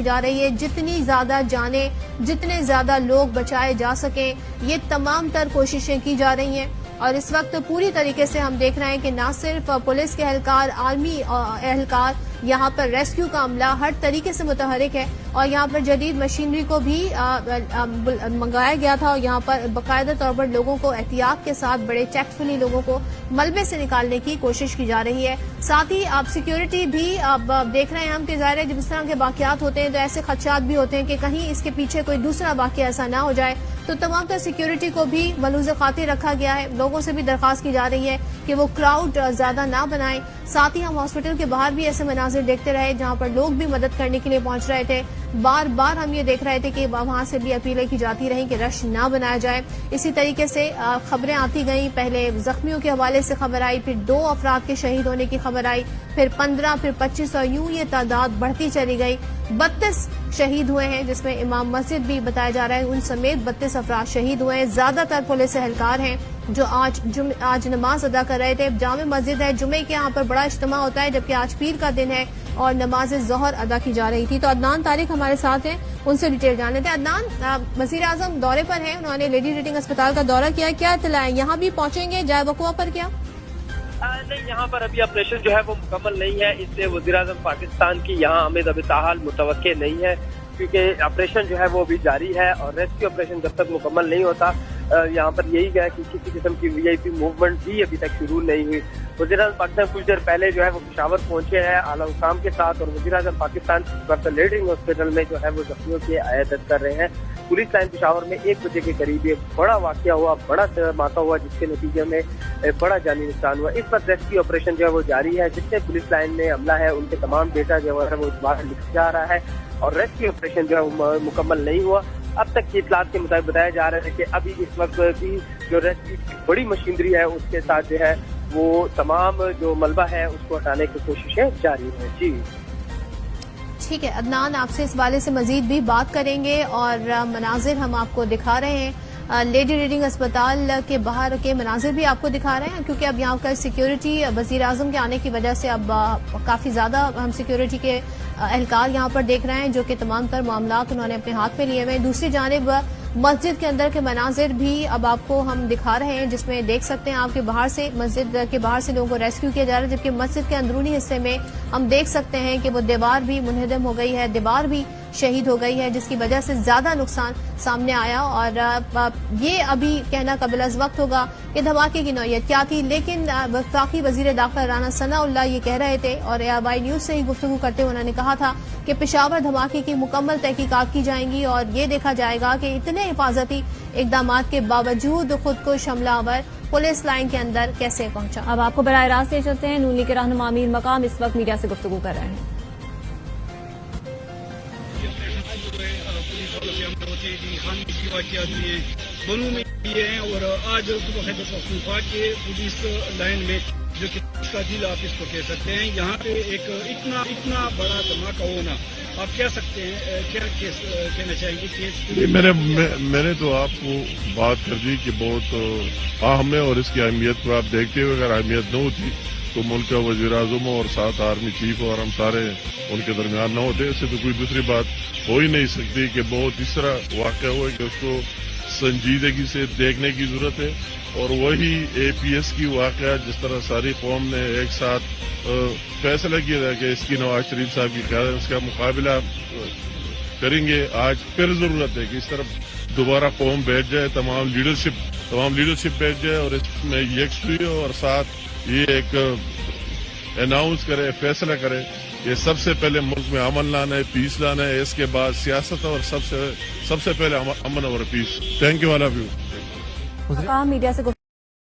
جا رہی ہے، جتنی زیادہ جانیں، جتنے زیادہ لوگ بچائے جا سکیں، یہ تمام تر کوششیں کی جا رہی ہیں۔ اور اس وقت پوری طریقے سے ہم دیکھ رہے ہیں کہ نہ صرف پولیس کے اہلکار، آرمی اہلکار، یہاں پر ریسکیو کا عملہ ہر طریقے سے متحرک ہے، اور یہاں پر جدید مشینری کو بھی منگایا گیا تھا، اور یہاں پر باقاعدہ طور پر لوگوں کو احتیاط کے ساتھ بڑے ٹیکٹفلی لوگوں کو ملبے سے نکالنے کی کوشش کی جا رہی ہے۔ ساتھ ہی اب سیکیورٹی بھی اب دیکھ رہے ہیں ہم کہ ظاہر ہے جب اس طرح کے واقعات ہوتے ہیں تو ایسے خدشات بھی ہوتے ہیں کہ کہیں اس کے پیچھے کوئی دوسرا واقعہ ایسا نہ ہو جائے، تو تمام تر سیکیورٹی کو بھی ملحوظ خاطر رکھا گیا ہے۔ لوگوں سے بھی درخواست کی جا رہی ہے کہ وہ کراؤڈ زیادہ نہ بنائیں۔ ساتھ ہی ہم ہاسپٹل کے باہر بھی ایسے مناظر دیکھتے رہے جہاں پر لوگ بھی مدد کرنے کے لیے پہنچ رہے تھے۔ بار بار ہم یہ دیکھ رہے تھے کہ وہاں سے بھی اپیلیں کی جاتی رہیں کہ رش نہ بنایا جائے۔ اسی طریقے سے خبریں آتی گئیں، پہلے زخمیوں کے حوالے سے خبر آئی، پھر 2 افراد کے شہید ہونے کی خبر آئی، پھر 15، پھر 25، اور یوں یہ تعداد بڑھتی چلی گئی۔ 32 شہید ہوئے ہیں، جس میں امام مسجد بھی بتایا جا رہا ہے، ان سمیت 32 افراد شہید ہوئے ہیں۔ زیادہ تر پولیس اہلکار ہیں جو آج نماز ادا کر رہے تھے۔ جامع مسجد ہے، جمعے کے یہاں پر بڑا اجتماع ہوتا ہے، جبکہ آج پیر کا دن ہے اور نماز ظہر ادا کی جا رہی تھی۔ تو عدنان طارق ہمارے ساتھ ہیں، ان سے ڈیٹیل جان لیتے ہیں۔ عدنان، وزیر اعظم دورے پر ہیں، انہوں نے لیڈی ریڈنگ اسپتال کا دورہ کیا، کیا اطلاع ہے؟ یہاں بھی پہنچیں گے جائے وقوع پر کیا؟ نہیں، یہاں پر ابھی آپریشن جو ہے وہ مکمل نہیں ہے، اس لیے وزیر اعظم پاکستان کی یہاں آمد ابھی تاحال متوقع نہیں ہے، کیونکہ آپریشن جو ہے وہ ابھی جاری ہے اور ریسکیو آپریشن جب تک مکمل نہیں ہوتا یہاں پر یہی ہے کہ کسی قسم کی وی آئی پی موومنٹ بھی ابھی تک شروع نہیں ہوئی۔ وزیر اعظم پاکستان کچھ دیر پہلے جو ہے وہ پشاور پہنچے ہیں اعلیٰ حکام کے ساتھ، اور وزیر اعظم پاکستان لیڈنگ ہاسپٹل میں جو ہے وہ زخمیوں کی عیادت کر رہے ہیں۔ پولیس لائن پشاور میں 1 بجے کے قریب ایک بڑا واقعہ ہوا، بڑا دھماکہ ہوا، جس کے نتیجے میں بڑا جانی نقصان ہوا۔ اس وقت ریسکیو آپریشن جو ہے وہ جاری ہے، جتنے پولیس لائن میں عملہ ہے ان کے تمام ڈیٹا جو ہے وہ باہر لکھا جا رہا ہے، اور ریسکیو آپریشن جو ہے مکمل نہیں ہوا۔ اب تک کی اطلاعات کے مطابق بتایا جا رہا ہے کہ ابھی اس وقت بھی جو ریسکیو کی بڑی مشینری ہے اس کے ساتھ جو ہے وہ تمام جو ملبہ ہے اس کو ہٹانے کی کوششیں جاری ہیں۔ جی ٹھیک ہے عدنان، آپ سے اس حوالے سے مزید بھی بات کریں گے، اور مناظر ہم آپ کو دکھا رہے ہیں، لیڈی ریڈنگ اسپتال کے باہر کے مناظر بھی آپ کو دکھا رہے ہیں، کیونکہ اب یہاں کا سیکیورٹی وزیر اعظم کے آنے کی وجہ سے اب کافی زیادہ ہم سیکیورٹی کے اہلکار یہاں پر دیکھ رہے ہیں جو کہ تمام تر معاملات انہوں نے اپنے ہاتھ میں لیے ہوئے ہیں۔ دوسری جانب مسجد کے اندر کے مناظر بھی اب آپ کو ہم دکھا رہے ہیں، جس میں دیکھ سکتے ہیں آپ کے باہر سے، مسجد کے باہر سے لوگوں کو ریسکیو کیا جا رہا ہے، جبکہ مسجد کے اندرونی حصے میں ہم دیکھ سکتے ہیں کہ وہ دیوار بھی منہدم ہو گئی ہے، دیوار بھی شہید ہو گئی ہے، جس کی وجہ سے زیادہ نقصان سامنے آیا۔ اور یہ ابھی کہنا قابل از وقت ہوگا کہ دھماکے کی نوعیت کیا تھی، لیکن وفاقی وزیر داخلہ رانا ثناء اللہ یہ کہہ رہے تھے، اور ARY نیوز سے ہی گفتگو کرتے ہوئے انہوں نے کہا تھا کہ پشاور دھماکے کی مکمل تحقیقات کی جائیں گی، اور یہ دیکھا جائے گا کہ اتنے حفاظتی اقدامات کے باوجود خود کو حملہ آور پولیس لائن کے اندر کیسے پہنچا۔ اب آپ کو براہ راست لے چلتے ہیں، نون لیگ کے رہنما امیر مقام اس وقت میڈیا سے گفتگو کر رہے ہیں۔ واقعات ہوئے ہیں بنوں میں یہ ہیں، اور آج صبح خیبر پختونخوا کے پولیس لائن میں جو کہ اس کا دل آپ اس کو کہہ سکتے ہیں، یہاں پہ ایک اتنا بڑا دھماکہ ہونا، آپ کہہ سکتے ہیں کیا کہنا چاہیں گے کہ میں نے تو آپ کو بات کر دی کہ بہت اہم ہے، اور اس کی اہمیت کو آپ دیکھتے ہوئے اگر اہمیت نہ ہوتی تو ملک کا وزیر اعظم اور ساتھ آرمی چیف اور ہم سارے ان کے درمیان نہ ہوتے، اس سے تو کوئی دوسری بات ہو ہی نہیں سکتی کہ بہت اس طرح واقعہ ہوا کہ اس کو سنجیدگی سے دیکھنے کی ضرورت ہے، اور وہی APS کی واقعہ جس طرح ساری قوم نے ایک ساتھ فیصلہ کیا تھا کہ اس کی نواز شریف صاحب کی قیادت اس کا مقابلہ کریں گے، آج پھر ضرورت ہے کہ اس طرف دوبارہ قوم بیٹھ جائے، تمام لیڈرشپ بیٹھ جائے اور اس میں یکسوئی ہو، اور ساتھ یہ ایک اناؤنس کرے، فیصلہ کرے کہ سب سے پہلے ملک میں امن لانا ہے، پیس لانا ہے، اس کے بعد سیاست، اور سب سے پہلے امن اور peace. Thank you all of you. Media سے